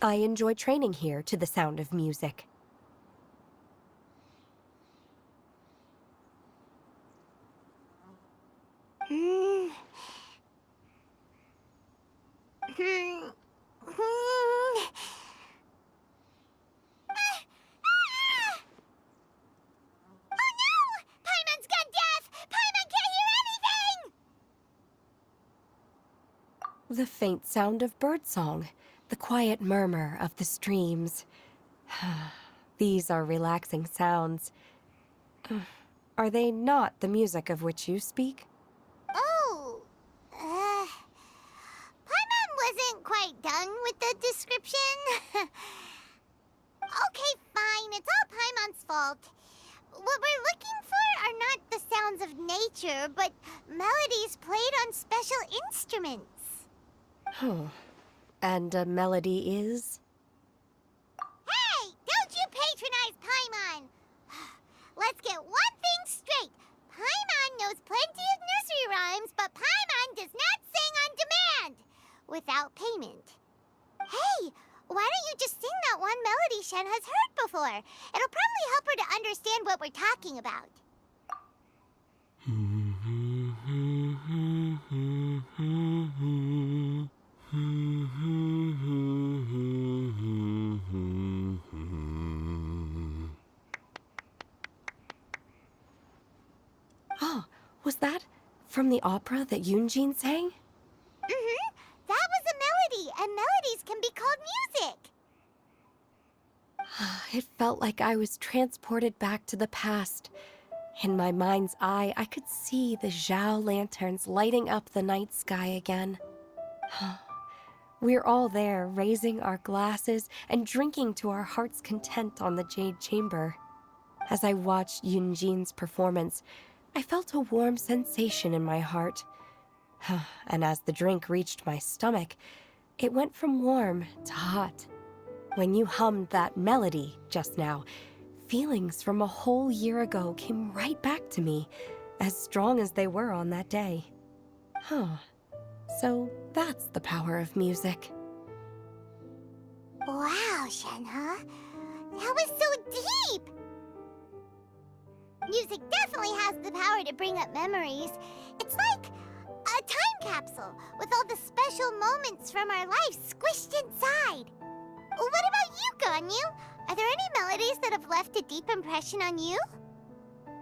I enjoy training here to the sound of music. Hmm. Hmm. Hmm. Oh no! Paimon's gone deaf! Paimon can't hear anything! The faint sound of birdsong, the quiet murmur of the streams. These are relaxing sounds. Are they not the music of which you speak? Oh. Paimon wasn't quite done with the description. Okay, fine. It's all Paimon's fault. What we're looking for are not the sounds of nature, but melodies played on special instruments. Oh. And a melody is? Hey, don't you patronize Paimon! Let's get one thing straight. Paimon knows plenty of nursery rhymes, but Paimon does not sing on demand without payment. Hey, why don't you just sing that one melody Shen has heard before? It'll probably help her to understand what we're talking about. Oh, was that from the opera that Yunjin sang? Mm-hmm. That was a melody, and melodies can be called music. It felt like I was transported back to the past. In my mind's eye, I could see the Zhao lanterns lighting up the night sky again. We're all there, raising our glasses and drinking to our heart's content on the Jade Chamber. As I watched Yunjin's performance, I felt a warm sensation in my heart. And as the drink reached my stomach, it went from warm to hot. When you hummed that melody just now, feelings from a whole year ago came right back to me, as strong as they were on that day. So that's the power of music. Wow, Shenhe. That was so deep! Music definitely has the power to bring up memories. It's like a time capsule with all the special moments from our lives squished inside. What about you, Ganyu? Are there any melodies that have left a deep impression on you?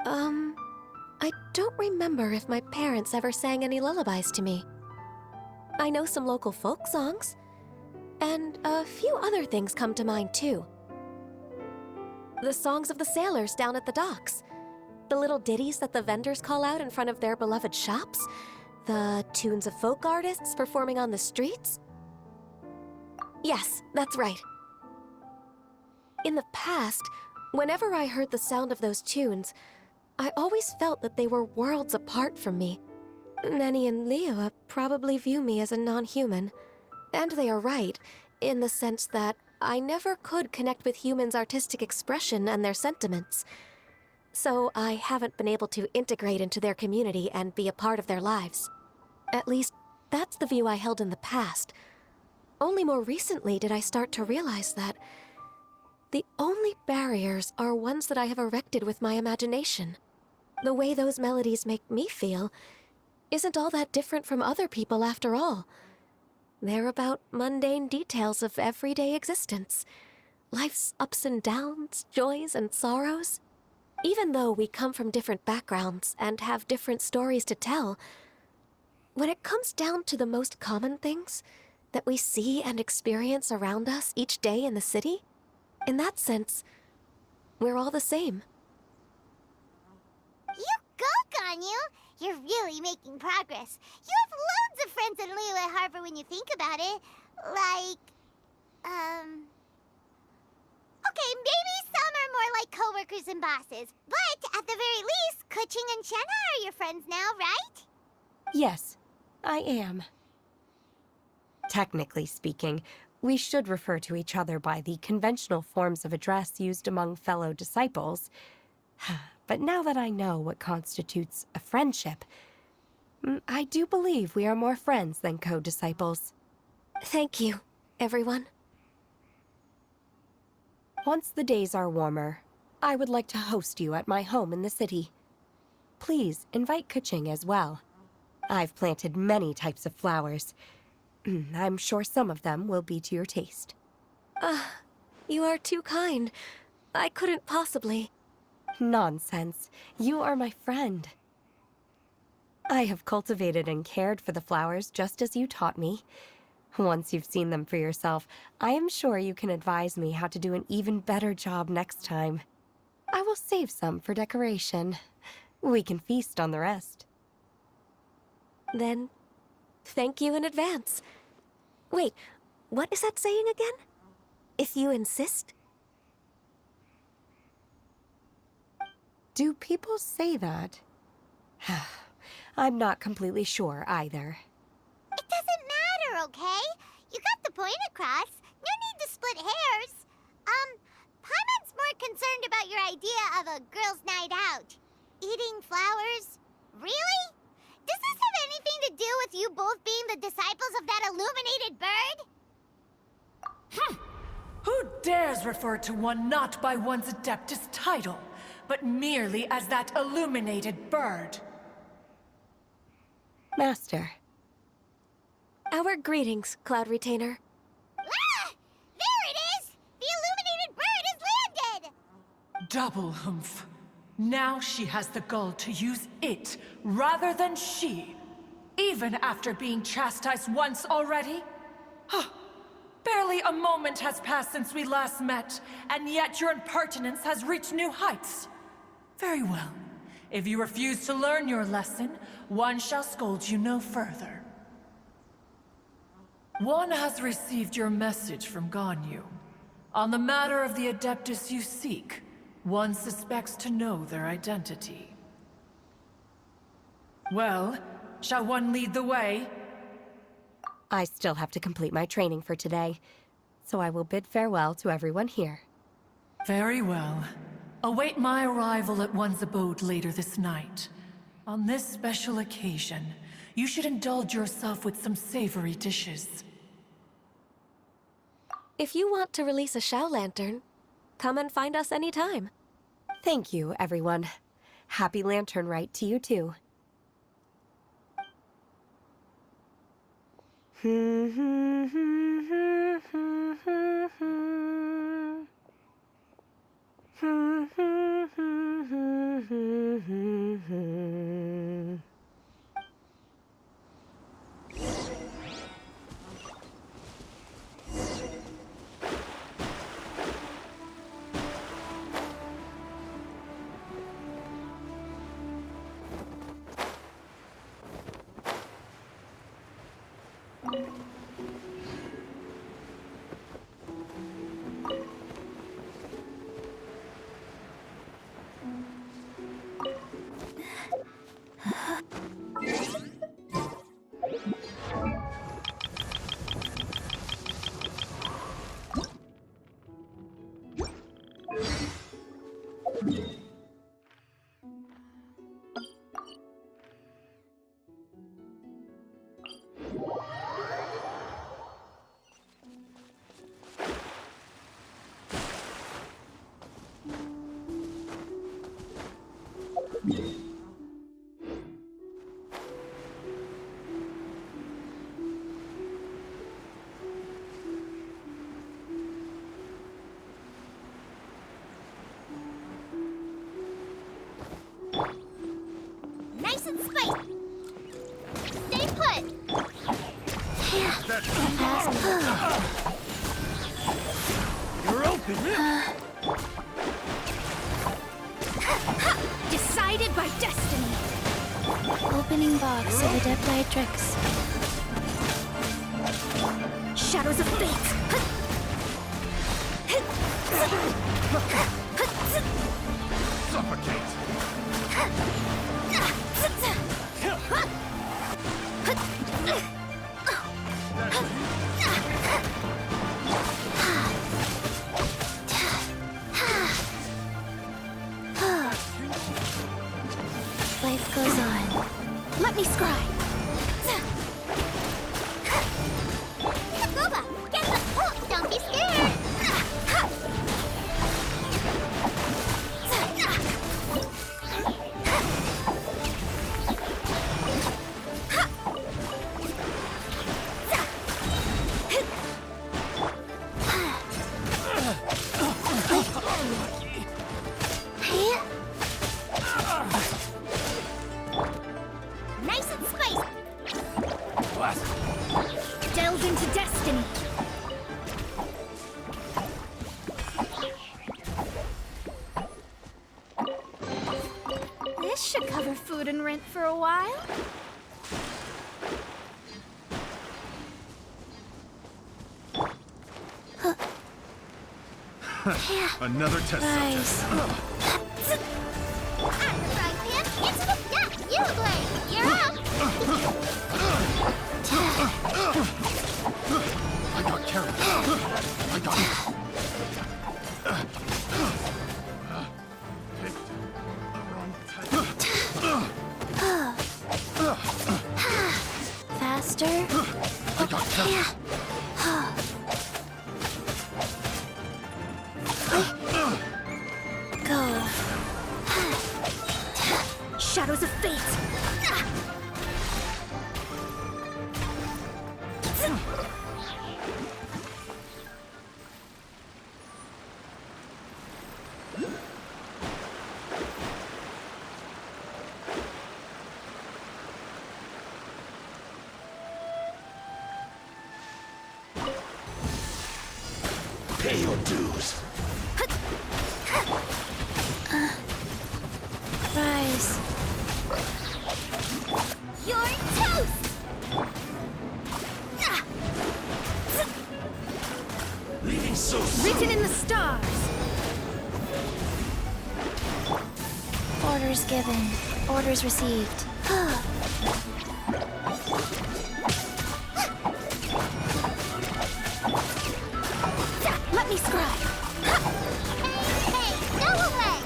I don't remember if my parents ever sang any lullabies to me. I know some local folk songs, and a few other things come to mind too. The songs of the sailors down at the docks, the little ditties that the vendors call out in front of their beloved shops, the tunes of folk artists performing on the streets. Yes, that's right. In the past, whenever I heard the sound of those tunes, I always felt that they were worlds apart from me. Nenny and Leoa probably view me as a non-human. And they are right, in the sense that I never could connect with humans' artistic expression and their sentiments. So I haven't been able to integrate into their community and be a part of their lives. At least, that's the view I held in the past. Only more recently did I start to realize that the only barriers are ones that I have erected with my imagination. The way those melodies make me feel isn't all that different from other people after all. They're about mundane details of everyday existence. Life's ups and downs, joys and sorrows. Even though we come from different backgrounds and have different stories to tell, when it comes down to the most common things that we see and experience around us each day in the city, in that sense, we're all the same. You go, Ganyu! You're really making progress. You have loads of friends in Liyue Harbor when you think about it. Like, okay, maybe some are more like coworkers and bosses. But at the very least, Kuching and Shenhe are your friends now, right? Yes, I am. Technically speaking, we should refer to each other by the conventional forms of address used among fellow disciples. But now that I know what constitutes a friendship, I do believe we are more friends than co-disciples. Thank you, everyone. Once the days are warmer, I would like to host you at my home in the city. Please invite Kuching as well. I've planted many types of flowers. I'm sure some of them will be to your taste. You are too kind. I couldn't possibly. Nonsense. You are my friend. I have cultivated and cared for the flowers just as you taught me. Once you've seen them for yourself, I am sure you can advise me how to do an even better job next time. I will save some for decoration. We can feast on the rest. Then, thank you in advance. Wait, what is that saying again? If you insist? Do people say that? I'm not completely sure either. It doesn't matter, okay? You got the point across. No need to split hairs. Paimon's more concerned about your idea of a girls' night out. Eating flowers? Really? Does this have anything to do with you both being the disciples of that illuminated bird? Who dares refer to one not by one's Adeptus title, but merely as that illuminated bird? Master. Our greetings, Cloud Retainer. Ah! There it is! The illuminated bird has landed! Double humph. Now she has the gall to use it rather than she, even after being chastised once already? Barely a moment has passed since we last met, and yet your impertinence has reached new heights. Very well. If you refuse to learn your lesson, one shall scold you no further. One has received your message from Ganyu. On the matter of the Adeptus you seek, one suspects to know their identity. Well, shall one lead the way? I still have to complete my training for today, so I will bid farewell to everyone here. Very well. Await my arrival at one's abode later this night. On this special occasion, you should indulge yourself with some savory dishes. If you want to release a Shao Lantern, come and find us anytime. Thank you, everyone. Happy Lantern Rite to you too. Nice and spicy. Stay put. You're open. Decided by destiny. Opening box of Adepti Tricks. Shadows of fate. Suffocate. Life goes on. Let me scry. Boba, get the... Oh, don't be scared. your food and rent for a while? Another test Nice. subject. I'm the frying pan. Into the you blade. You're up. I got carried. I got picked the wrong type. Faster. I got carried. Go. Shadows of fate. Pay your dues. Rise. You're toast. Leaving so soon. Written in the stars. Orders given. Orders received. Let me scribe. Hey, go away.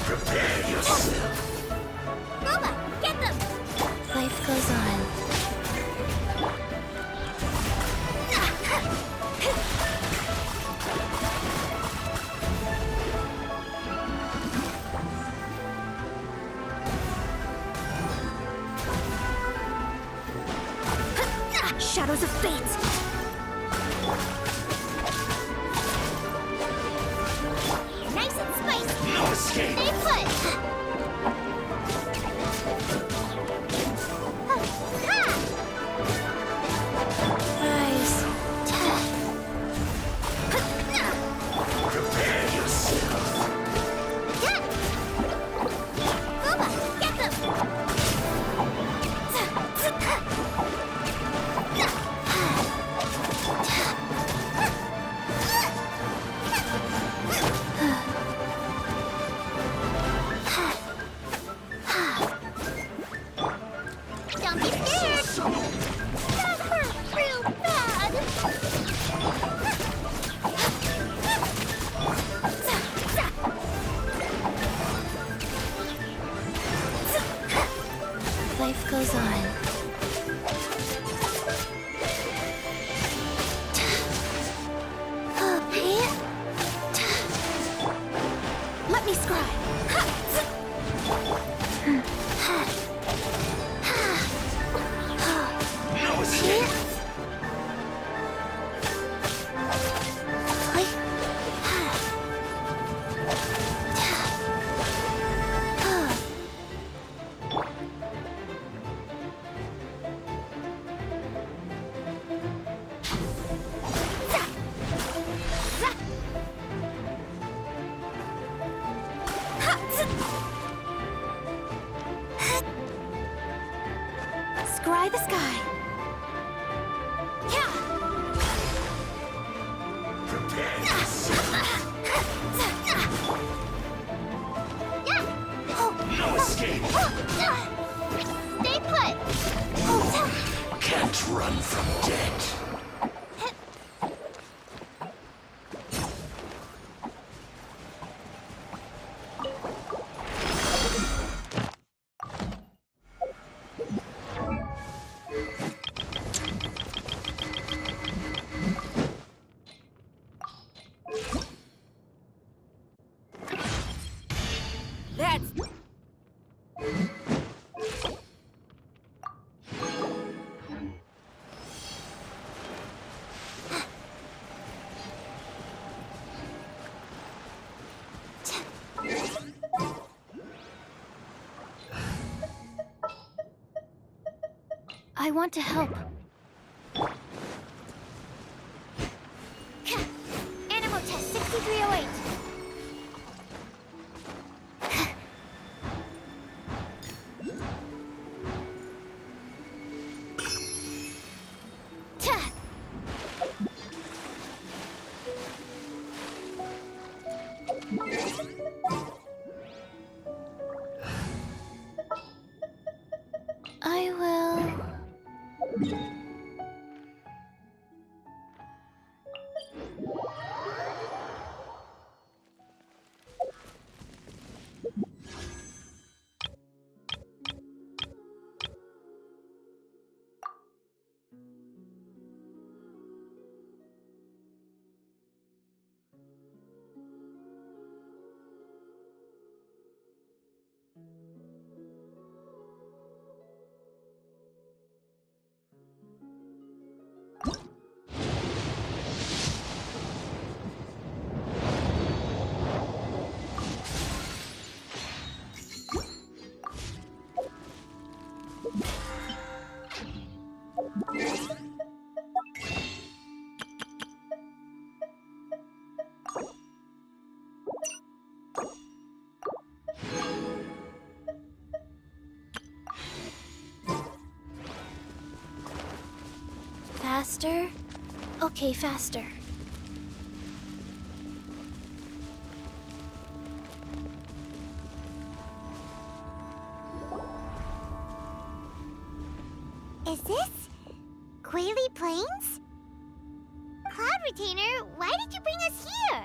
Prepare yourself. Boba, get them. Life goes on. Shadows of fate. Nice and spicy. No escape. Stay put. Rise. Prepare yourself. Boba, get them. Don't be scared. That hurt real bad. Life goes on. Let me scribe. No escape. Scry the sky. Prepare yourself. No escape. Stay put. Can't run from death. That's... I want to help. Animal test 6308. Faster? Okay, faster. Is this Quaily Plains? Cloud Retainer, why did you bring us here?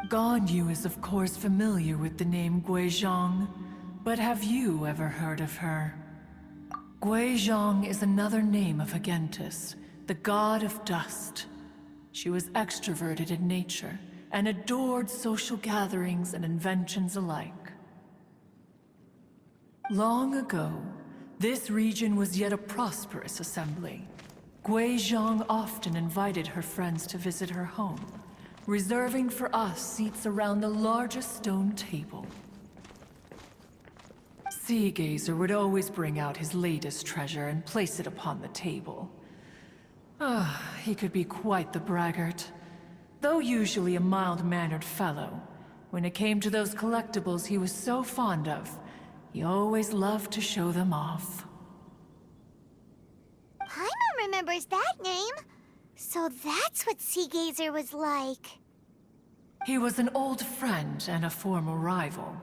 Ganyu is of course familiar with the name Guizhong, but have you ever heard of her? Guizhong is another name of Agentis, the god of dust. She was extroverted in nature and adored social gatherings and inventions alike. Long ago, this region was yet a prosperous assembly. Guizhong often invited her friends to visit her home, reserving for us seats around the largest stone table. Sea Gazer would always bring out his latest treasure and place it upon the table. He could be quite the braggart. Though usually a mild-mannered fellow, when it came to those collectibles he was so fond of, he always loved to show them off. Paimon remembers that name. So that's what Sea Gazer was like. He was an old friend and a former rival.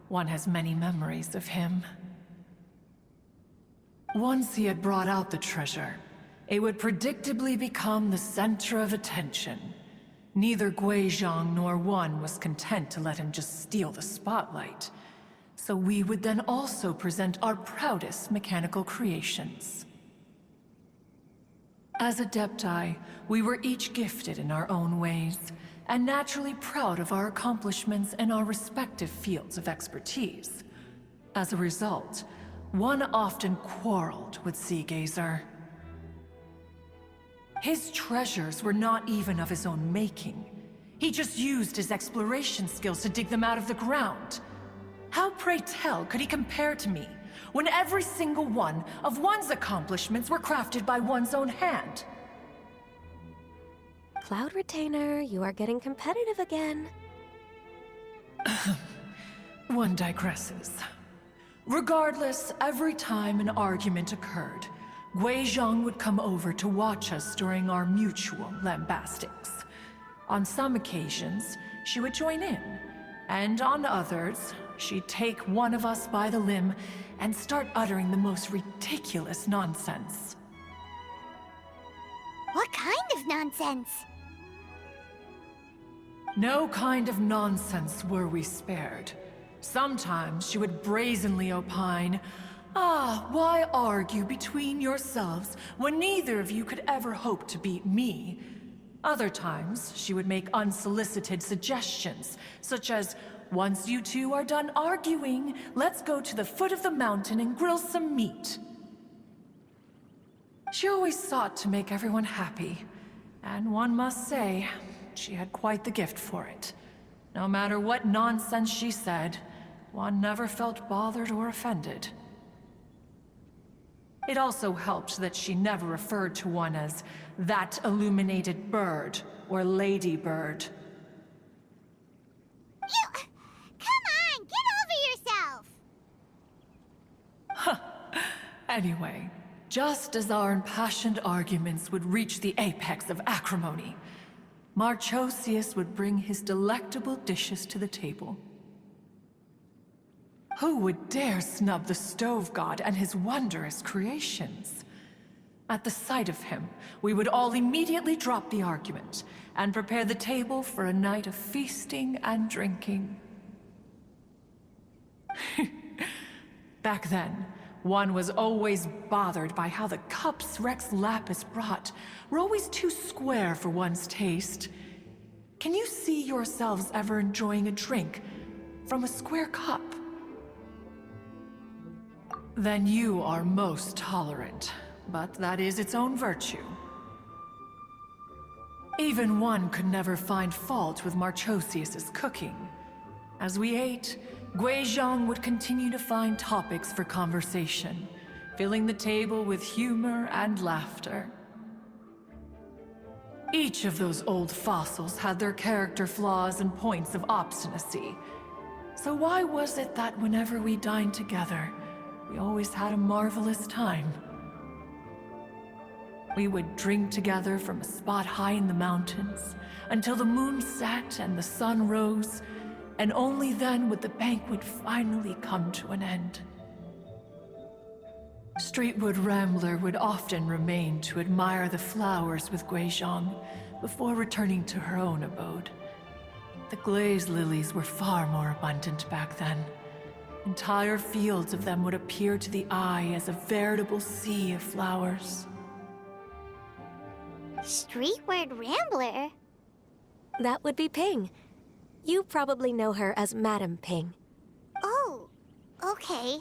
One has many memories of him. Once he had brought out the treasure, it would predictably become the center of attention. Neither Guizhong nor one was content to let him just steal the spotlight. So we would then also present our proudest mechanical creations. As Adepti, we were each gifted in our own ways, and naturally proud of our accomplishments in our respective fields of expertise. As a result, one often quarreled with Sea Gazer. His treasures were not even of his own making. He just used his exploration skills to dig them out of the ground. How, pray tell, could he compare to me, when every single one of one's accomplishments were crafted by one's own hand? Cloud Retainer, you are getting competitive again. One digresses. Regardless, every time an argument occurred, Guizhong would come over to watch us during our mutual lambastics. On some occasions, she would join in, and on others, she'd take one of us by the limb and start uttering the most ridiculous nonsense. What kind of nonsense? No kind of nonsense were we spared. Sometimes she would brazenly opine, why argue between yourselves when neither of you could ever hope to beat me? Other times, she would make unsolicited suggestions, such as, once you two are done arguing, let's go to the foot of the mountain and grill some meat. She always sought to make everyone happy, and one must say, she had quite the gift for it. No matter what nonsense she said, one never felt bothered or offended. It also helped that she never referred to one as that illuminated bird or lady bird. Come on, get over yourself! Anyway, just as our impassioned arguments would reach the apex of acrimony, Marchosius would bring his delectable dishes to the table. Who would dare snub the stove god and his wondrous creations? At the sight of him, we would all immediately drop the argument and prepare the table for a night of feasting and drinking. Back then, one was always bothered by how the cups Rex Lapis brought were always too square for one's taste. Can you see yourselves ever enjoying a drink from a square cup? Then you are most tolerant, but that is its own virtue. Even one could never find fault with Marchosius's cooking. As we ate, Guizhong would continue to find topics for conversation, filling the table with humor and laughter. Each of those old fossils had their character flaws and points of obstinacy. So why was it that whenever we dined together, we always had a marvelous time? We would drink together from a spot high in the mountains until the moon set and the sun rose, and only then would the banquet finally come to an end. Streetwood Rambler would often remain to admire the flowers with Guizhong before returning to her own abode. The glaze lilies were far more abundant back then. Entire fields of them would appear to the eye as a veritable sea of flowers. Streetward Rambler? That would be Ping. You probably know her as Madam Ping. Oh, okay.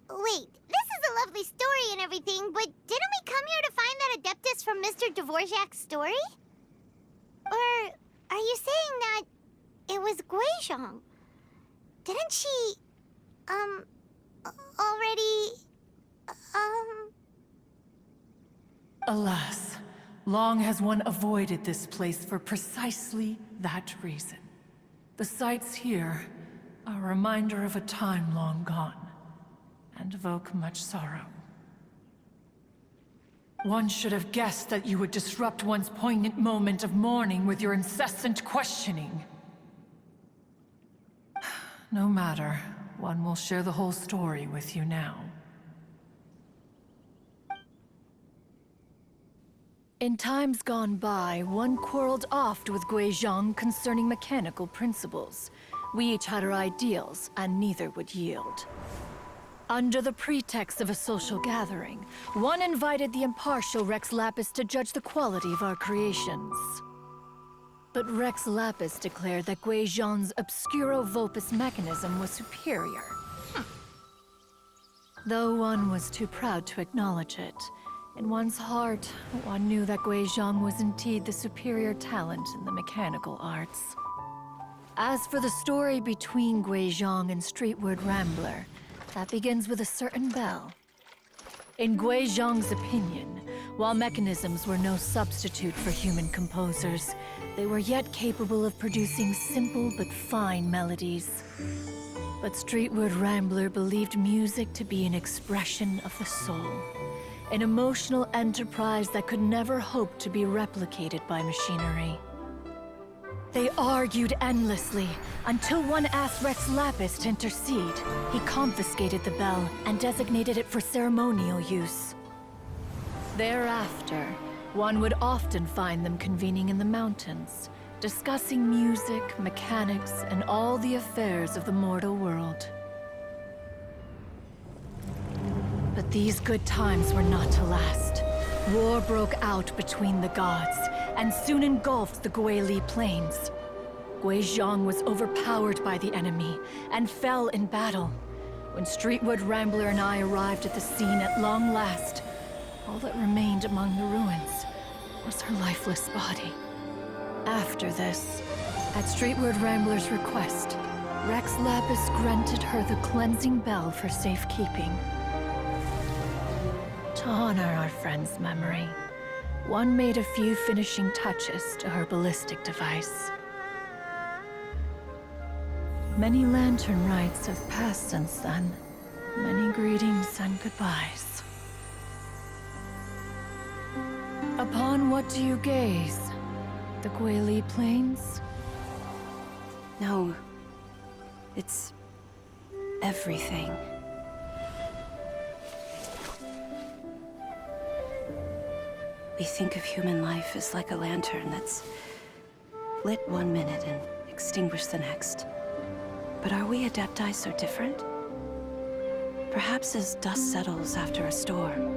Wait, this is a lovely story and everything, but didn't we come here to find that Adeptus from Mr. Dvorak's story? Or are you saying that it was Guizhong? Didn't she, already, Alas, long has one avoided this place for precisely that reason. The sights here are a reminder of a time long gone, and evoke much sorrow. One should have guessed that you would disrupt one's poignant moment of mourning with your incessant questioning. No matter, one will share the whole story with you now. In times gone by, one quarreled oft with Guizhong concerning mechanical principles. We each had our ideals, and neither would yield. Under the pretext of a social gathering, one invited the impartial Rex Lapis to judge the quality of our creations. But Rex Lapis declared that Guizhong's Obscuro Vulpus mechanism was superior. Though one was too proud to acknowledge it, in one's heart, one knew that Guizhong was indeed the superior talent in the mechanical arts. As for the story between Guizhong and Streetward Rambler, that begins with a certain bell. In Guizhong's opinion, while mechanisms were no substitute for human composers, they were yet capable of producing simple but fine melodies. But Streetward Rambler believed music to be an expression of the soul, an emotional enterprise that could never hope to be replicated by machinery. They argued endlessly, until one asked Rex Lapis to intercede. He confiscated the bell and designated it for ceremonial use. Thereafter, one would often find them convening in the mountains, discussing music, mechanics, and all the affairs of the mortal world. But these good times were not to last. War broke out between the gods, and soon engulfed the Guili Plains. Guizhong was overpowered by the enemy, and fell in battle. When Streetwood Rambler and I arrived at the scene at long last, all that remained among the ruins was her lifeless body. After this, at Streetwood Rambler's request, Rex Lapis granted her the cleansing bell for safekeeping. To honor our friend's memory, one made a few finishing touches to her ballistic device. Many lantern rites have passed since then. Many greetings and goodbyes. Upon what do you gaze? The Guili Plains? No. It's everything. We think of human life as like a lantern that's lit one minute and extinguished the next. But are we Adepti so different? Perhaps as dust settles after a storm,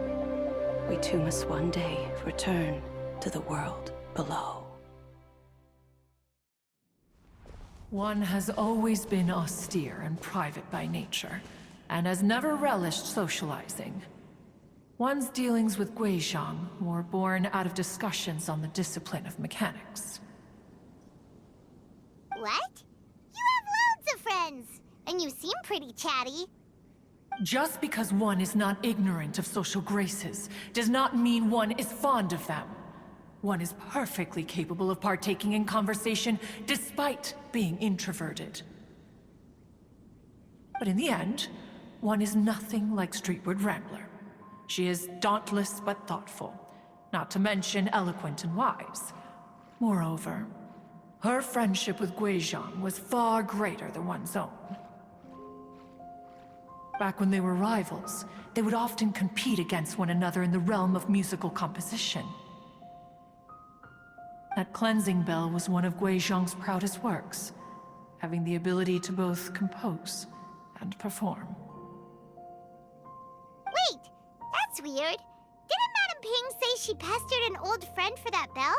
we too must one day return to the world below. One has always been austere and private by nature, and has never relished socializing. One's dealings with Guizhong were born out of discussions on the discipline of mechanics. What? You have loads of friends, and you seem pretty chatty. Just because one is not ignorant of social graces does not mean one is fond of them. One is perfectly capable of partaking in conversation despite being introverted. But in the end, one is nothing like Streetward Rambler. She is dauntless but thoughtful, not to mention eloquent and wise. Moreover, her friendship with Guizhong was far greater than one's own. Back when they were rivals, they would often compete against one another in the realm of musical composition. That cleansing bell was one of Guizhong's proudest works, having the ability to both compose and perform. Wait, that's weird. Didn't Madame Ping say she pestered an old friend for that bell?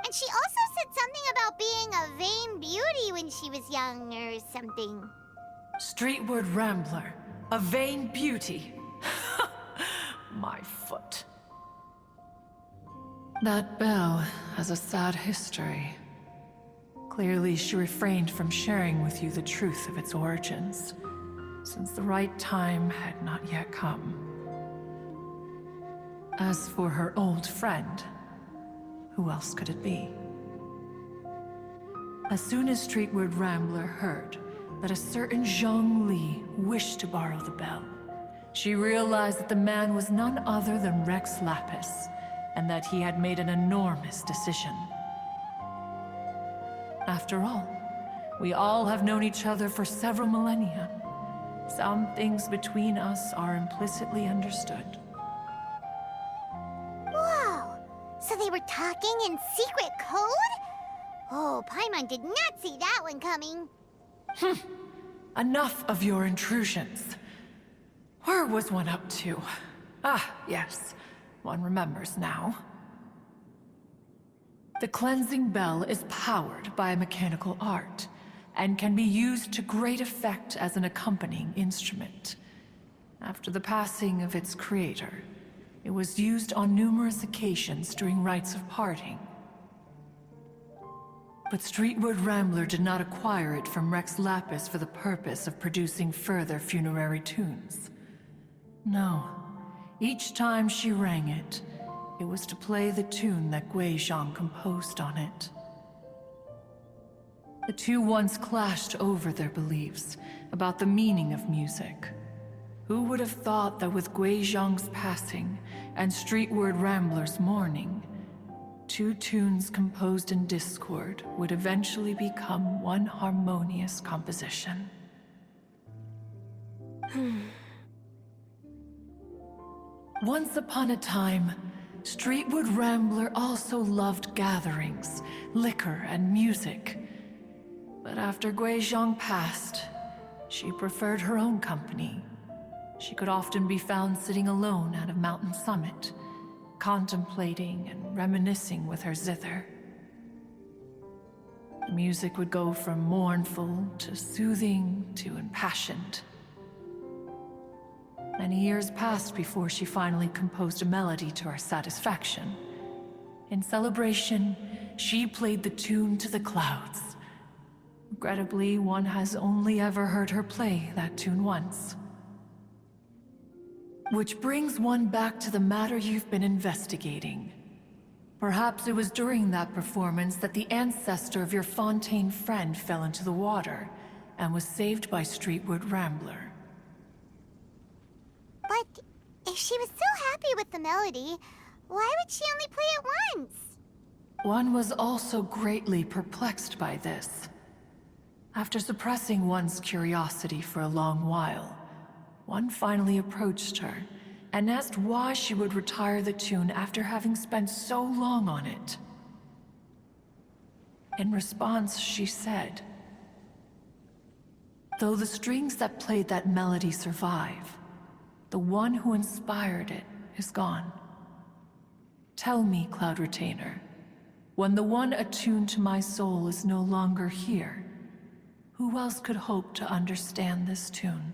And she also said something about being a vain beauty when she was young or something. Streetward Rambler, a vain beauty. My foot. That bell has a sad history. Clearly, she refrained from sharing with you the truth of its origins, since the right time had not yet come. As for her old friend, who else could it be? As soon as Streetward Rambler heard that a certain Zhang Li wished to borrow the bell, she realized that the man was none other than Rex Lapis, and that he had made an enormous decision. After all, we all have known each other for several millennia. Some things between us are implicitly understood. Whoa! So they were talking in secret code? Oh, Paimon did not see that one coming. Enough of your intrusions. Where was one up to? Ah, yes. One remembers now. The cleansing bell is powered by a mechanical art, and can be used to great effect as an accompanying instrument. After the passing of its creator, it was used on numerous occasions during rites of parting. But Streetward Rambler did not acquire it from Rex Lapis for the purpose of producing further funerary tunes. No. Each time she rang it, it was to play the tune that Guizhong composed on it. The two once clashed over their beliefs about the meaning of music. Who would have thought that with Guizhong's passing and Streetward Rambler's mourning, two tunes composed in discord would eventually become one harmonious composition? Once upon a time, Streetward Rambler also loved gatherings, liquor, and music. But after Guizhong passed, she preferred her own company. She could often be found sitting alone at a mountain summit, contemplating and reminiscing with her zither. The music would go from mournful to soothing to impassioned. Many years passed before she finally composed a melody to her satisfaction. In celebration, she played the tune to the clouds. Regrettably, one has only ever heard her play that tune once. Which brings one back to the matter you've been investigating. Perhaps it was during that performance that the ancestor of your Fontaine friend fell into the water and was saved by Streetward Rambler. But if she was so happy with the melody, why would she only play it once? One was also greatly perplexed by this. After suppressing one's curiosity for a long while, one finally approached her and asked why she would retire the tune after having spent so long on it. In response, she said, "Though the strings that played that melody survive, the one who inspired it is gone. Tell me, Cloud Retainer, when the one attuned to my soul is no longer here, who else could hope to understand this tune?"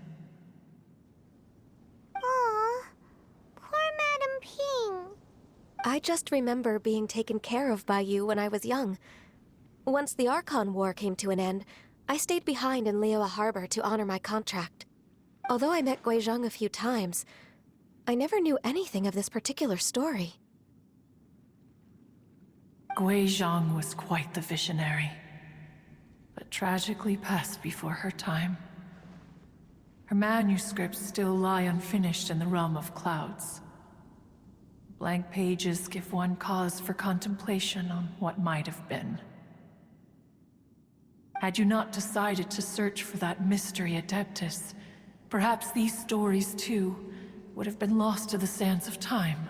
Aw, poor Madame Ping. I just remember being taken care of by you when I was young. Once the Archon War came to an end, I stayed behind in Liyue Harbor to honor my contract. Although I met Guizhong a few times, I never knew anything of this particular story. Gui Zhang was quite the visionary, but tragically passed before her time. Her manuscripts still lie unfinished in the realm of clouds. Blank pages give one cause for contemplation on what might have been. Had you not decided to search for that mystery Adeptus, perhaps these stories, too, would have been lost to the sands of time.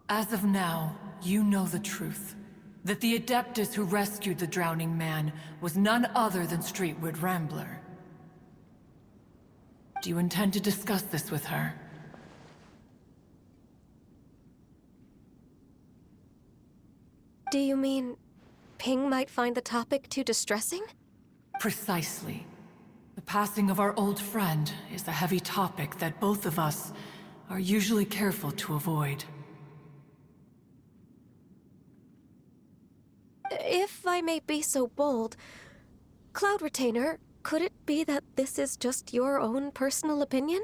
As of now, you know the truth. That the Adeptus who rescued the drowning man was none other than Streetwood Rambler. Do you intend to discuss this with her? Do you mean Ping might find the topic too distressing? Precisely. The passing of our old friend is a heavy topic that both of us are usually careful to avoid. If I may be so bold, Cloud Retainer, could it be that this is just your own personal opinion?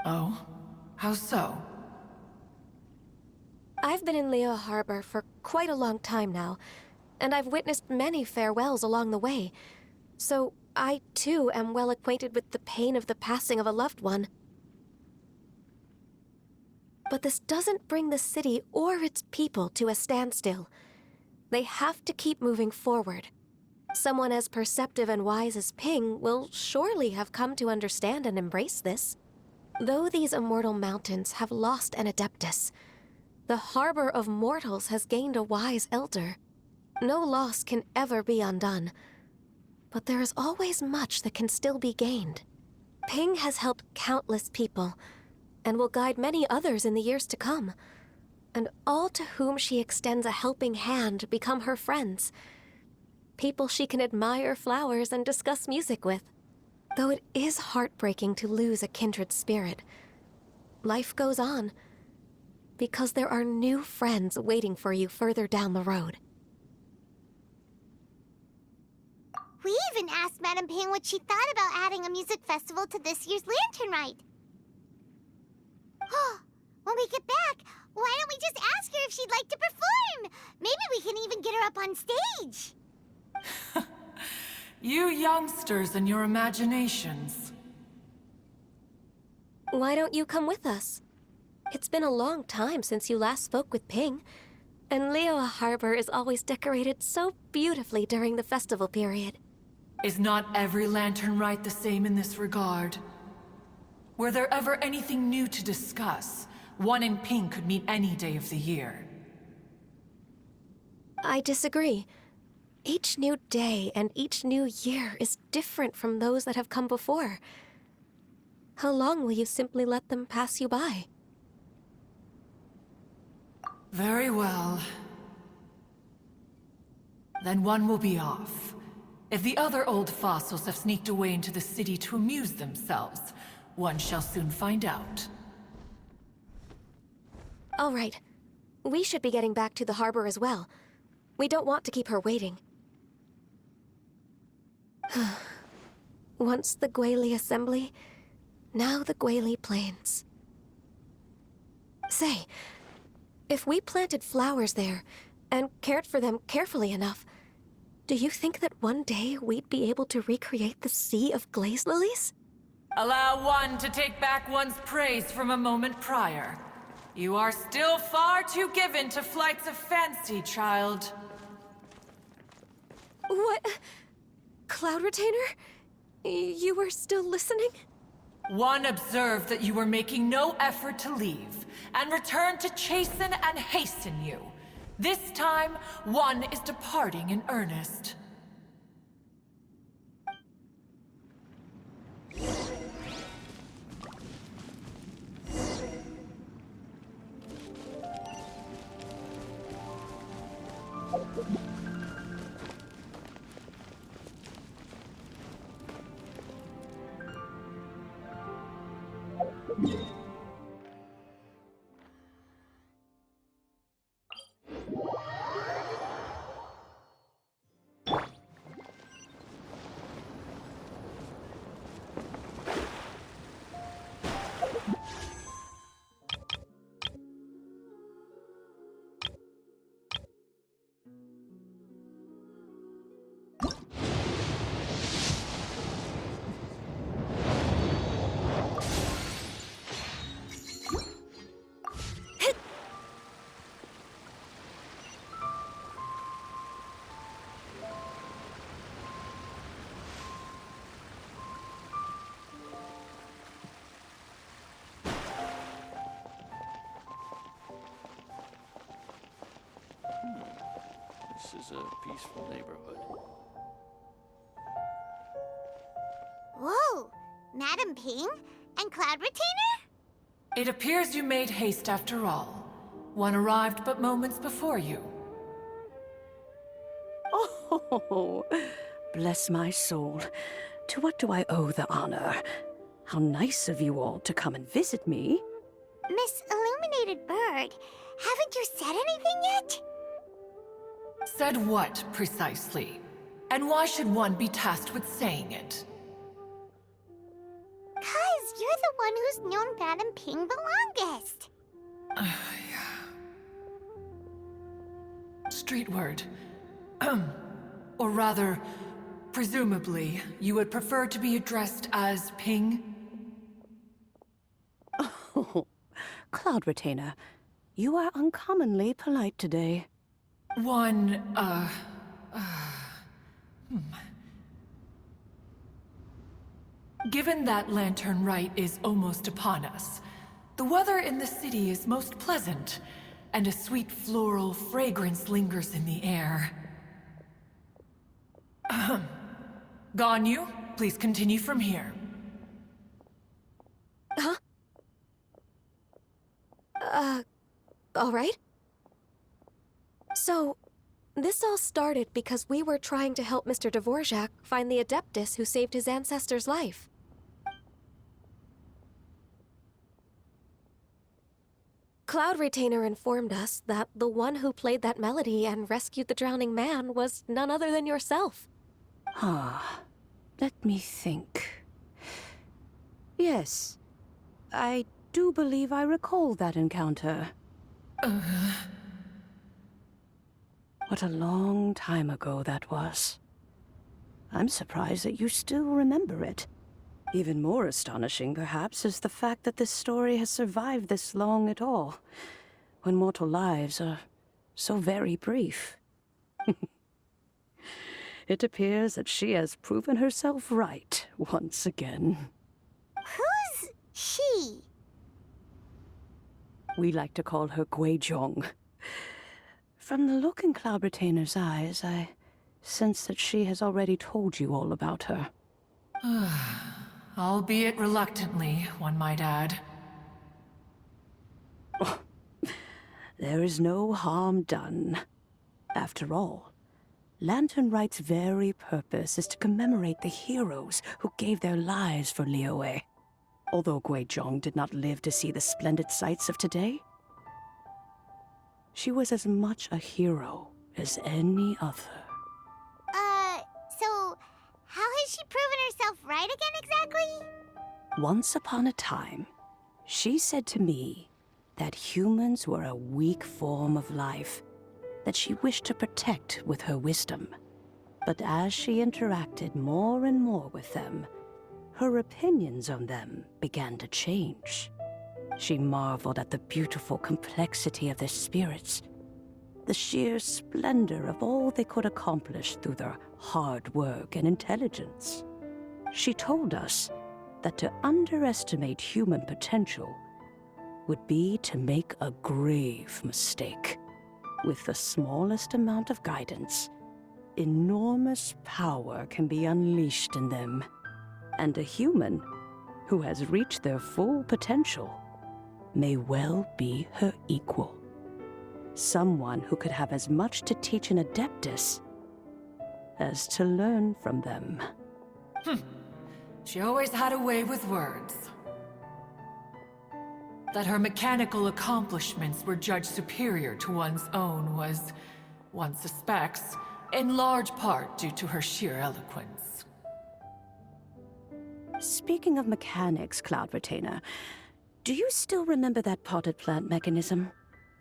Oh? How so? I've been in Leo Harbor for quite a long time now, and I've witnessed many farewells along the way, so I too am well acquainted with the pain of the passing of a loved one. But this doesn't bring the city or its people to a standstill. They have to keep moving forward. Someone as perceptive and wise as Ping will surely have come to understand and embrace this. Though these immortal mountains have lost an Adeptus, the harbor of mortals has gained a wise elder. No loss can ever be undone, but there is always much that can still be gained. Ping has helped countless people, and will guide many others in the years to come. And all to whom she extends a helping hand become her friends. People she can admire flowers and discuss music with. Though it is heartbreaking to lose a kindred spirit, life goes on, because there are new friends waiting for you further down the road. We even asked Madame Ping what she thought about adding a music festival to this year's Lantern Rite. When we get back, why don't we just ask her if she'd like to perform? Maybe we can even get her up on stage. You youngsters and your imaginations. Why don't you come with us? It's been a long time since you last spoke with Ping, and Leo Harbor is always decorated so beautifully during the festival period. Is not every Lantern Rite the same in this regard? Were there ever anything new to discuss? One in Ping could meet any day of the year. I disagree. Each new day and each new year is different from those that have come before. How long will you simply let them pass you by? Very well. Then one will be off. If the other old fossils have sneaked away into the city to amuse themselves, one shall soon find out. All right. We should be getting back to the harbor as well. We don't want to keep her waiting. Once the Guili Assembly, now the Guili Plains. Say, if we planted flowers there and cared for them carefully enough, do you think that one day we'd be able to recreate the sea of glaze lilies? Allow one to take back one's praise from a moment prior. You are still far too given to flights of fancy, child. What? Cloud Retainer? You were still listening? One observed that you were making no effort to leave, and returned to chasten and hasten you. This time, one is departing in earnest. This is a peaceful neighborhood. Whoa! Madam Ping? And Cloud Retainer? It appears you made haste after all. One arrived but moments before you. Oh, bless my soul. To what do I owe the honor? How nice of you all to come and visit me. Miss Illuminated Bird, haven't you said anything yet? Said what, precisely? And why should one be tasked with saying it? 'Cause you're the one who's known Madam Ping the longest. Street word. Or rather, presumably, you would prefer to be addressed as Ping? Oh, Cloud Retainer, you are uncommonly polite today. Given that Lantern Rite is almost upon us, the weather in the city is most pleasant, and a sweet floral fragrance lingers in the air. Ganyu, please continue from here. Huh? All right. So, this all started because we were trying to help Mr. Dvorak find the Adeptus who saved his ancestor's life. Cloud Retainer informed us that the one who played that melody and rescued the drowning man was none other than yourself. Ah, let me think. Yes, I do believe I recall that encounter. What a long time ago that was. I'm surprised that you still remember it. Even more astonishing, perhaps, is the fact that this story has survived this long at all, when mortal lives are so very brief. It appears that she has proven herself right once again. Who's she? We like to call her Guizhong. From the look in Cloud Retainer's eyes, I sense that she has already told you all about her. Albeit reluctantly, one might add. There is no harm done. After all, Lantern Rite's very purpose is to commemorate the heroes who gave their lives for Liyue. Although Guizhong did not live to see the splendid sights of today, she was as much a hero as any other. So how has she proven herself right again exactly? Once upon a time, she said to me that humans were a weak form of life that she wished to protect with her wisdom. But as she interacted more and more with them, her opinions on them began to change. She marveled at the beautiful complexity of their spirits, the sheer splendor of all they could accomplish through their hard work and intelligence. She told us that to underestimate human potential would be to make a grave mistake. With the smallest amount of guidance, enormous power can be unleashed in them. And a human who has reached their full potential may well be her equal. Someone who could have as much to teach an Adeptus as to learn from them. She always had a way with words. That her mechanical accomplishments were judged superior to one's own was, one suspects, in large part due to her sheer eloquence. Speaking of mechanics, Cloud Retainer, do you still remember that potted plant mechanism?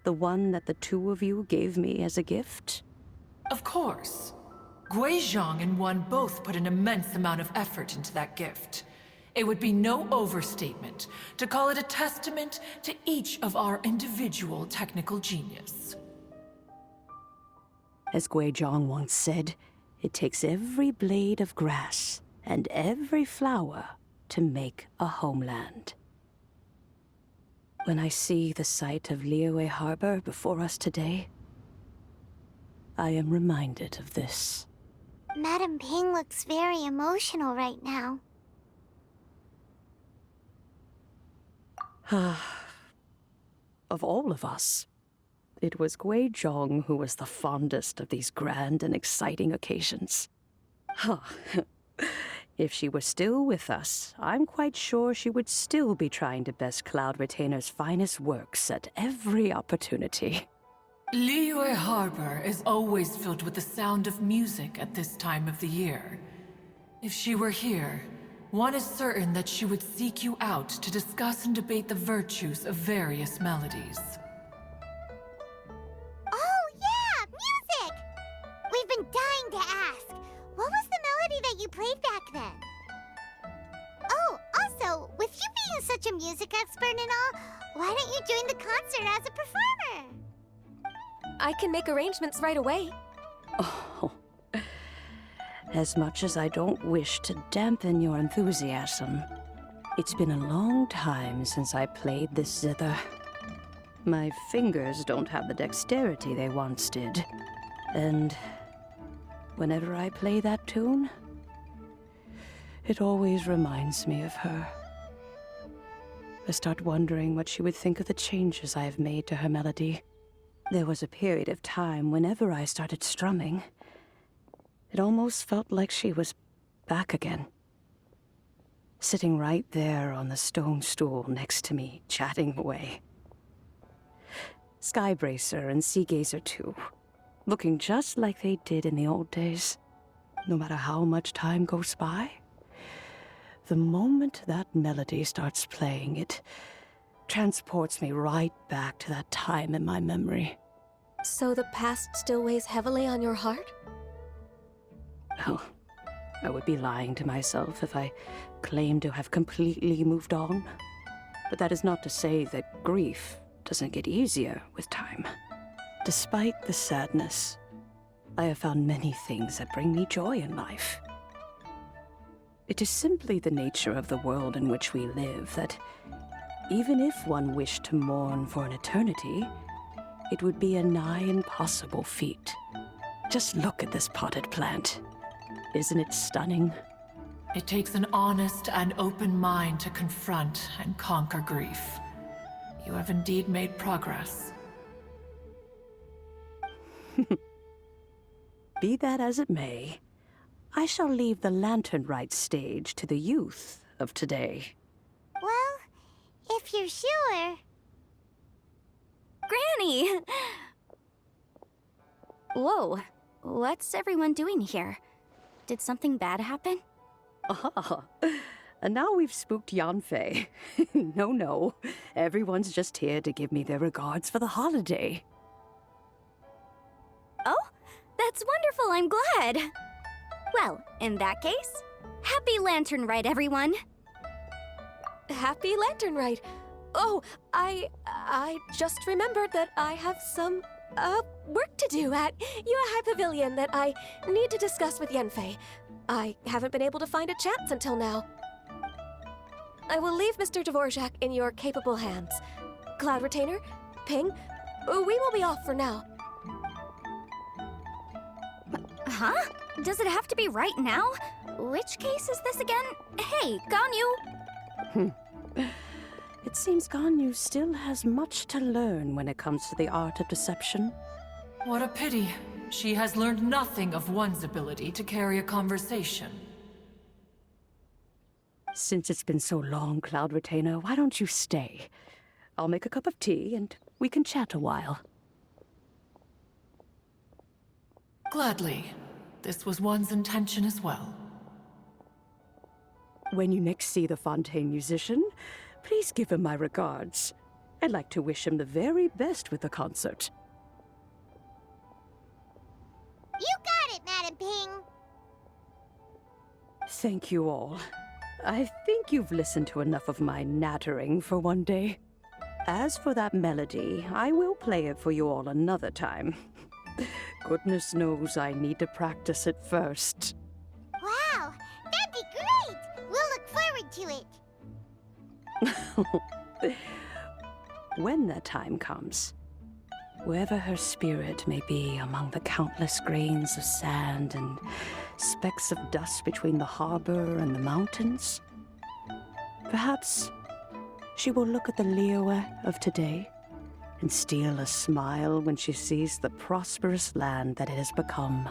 The one that the two of you gave me as a gift? Of course. Guizhong and one both put an immense amount of effort into that gift. It would be no overstatement to call it a testament to each of our individual technical genius. As Guizhong once said, it takes every blade of grass and every flower to make a homeland. When I see the sight of Liyue Harbor before us today, I am reminded of this. Madam Ping looks very emotional right now. Of all of us, it was Gui Zhong who was the fondest of these grand and exciting occasions. If she were still with us, I'm quite sure she would still be trying to best Cloud Retainer's finest works at every opportunity. Liyue Harbor is always filled with the sound of music at this time of the year. If she were here, one is certain that she would seek you out to discuss and debate the virtues of various melodies. Oh, yeah! Music! We've been dying to ask. What was the melody that you played back then? Oh, also, with you being such a music expert and all, why don't you join the concert as a performer? I can make arrangements right away. Oh, as much as I don't wish to dampen your enthusiasm, it's been a long time since I played this zither. My fingers don't have the dexterity they once did, and whenever I play that tune, it always reminds me of her. I start wondering what she would think of the changes I have made to her melody. There was a period of time whenever I started strumming, it almost felt like she was back again. Sitting right there on the stone stool next to me, chatting away. Skybracer and Seagazer too, looking just like they did in the old days. No matter how much time goes by, the moment that melody starts playing, it transports me right back to that time in my memory. So the past still weighs heavily on your heart? Well, I would be lying to myself if I claimed to have completely moved on. But that is not to say that grief doesn't get easier with time. Despite the sadness, I have found many things that bring me joy in life. It is simply the nature of the world in which we live that even if one wished to mourn for an eternity, it would be a nigh impossible feat. Just look at this potted plant. Isn't it stunning? It takes an honest and open mind to confront and conquer grief. You have indeed made progress. Be that as it may, I shall leave the lantern rite stage to the youth of today. Well, if you're sure. Granny! Whoa, what's everyone doing here? Did something bad happen? Ah, and now we've spooked Yanfei. No, everyone's just here to give me their regards for the holiday. Oh, that's wonderful, I'm glad. Well, in that case, happy Lantern Rite, everyone. Happy Lantern Rite. Oh, I just remembered that I have some, work to do at Yuehai Pavilion that I need to discuss with Yanfei. I haven't been able to find a chance until now. I will leave Mr. Dvorak in your capable hands. Cloud Retainer, Ping, we will be off for now. Huh? Does it have to be right now? Which case is this again? Hey, Ganyu! It seems Ganyu still has much to learn when it comes to the art of deception. What a pity. She has learned nothing of one's ability to carry a conversation. Since it's been so long, Cloud Retainer, why don't you stay? I'll make a cup of tea and we can chat a while. Gladly. This was one's intention as well. When you next see the Fontaine musician, please give him my regards. I'd like to wish him the very best with the concert. You got it, Madam Ping. Thank you all. I think you've listened to enough of my nattering for one day. As for that melody, I will play it for you all another time. Goodness knows I need to practice it first. Wow, that'd be great. We'll look forward to it. When that time comes, Wherever her spirit may be among the countless grains of sand and specks of dust between the harbor and the mountains, perhaps she will look at the Liyue of today and steal a smile when she sees the prosperous land that it has become.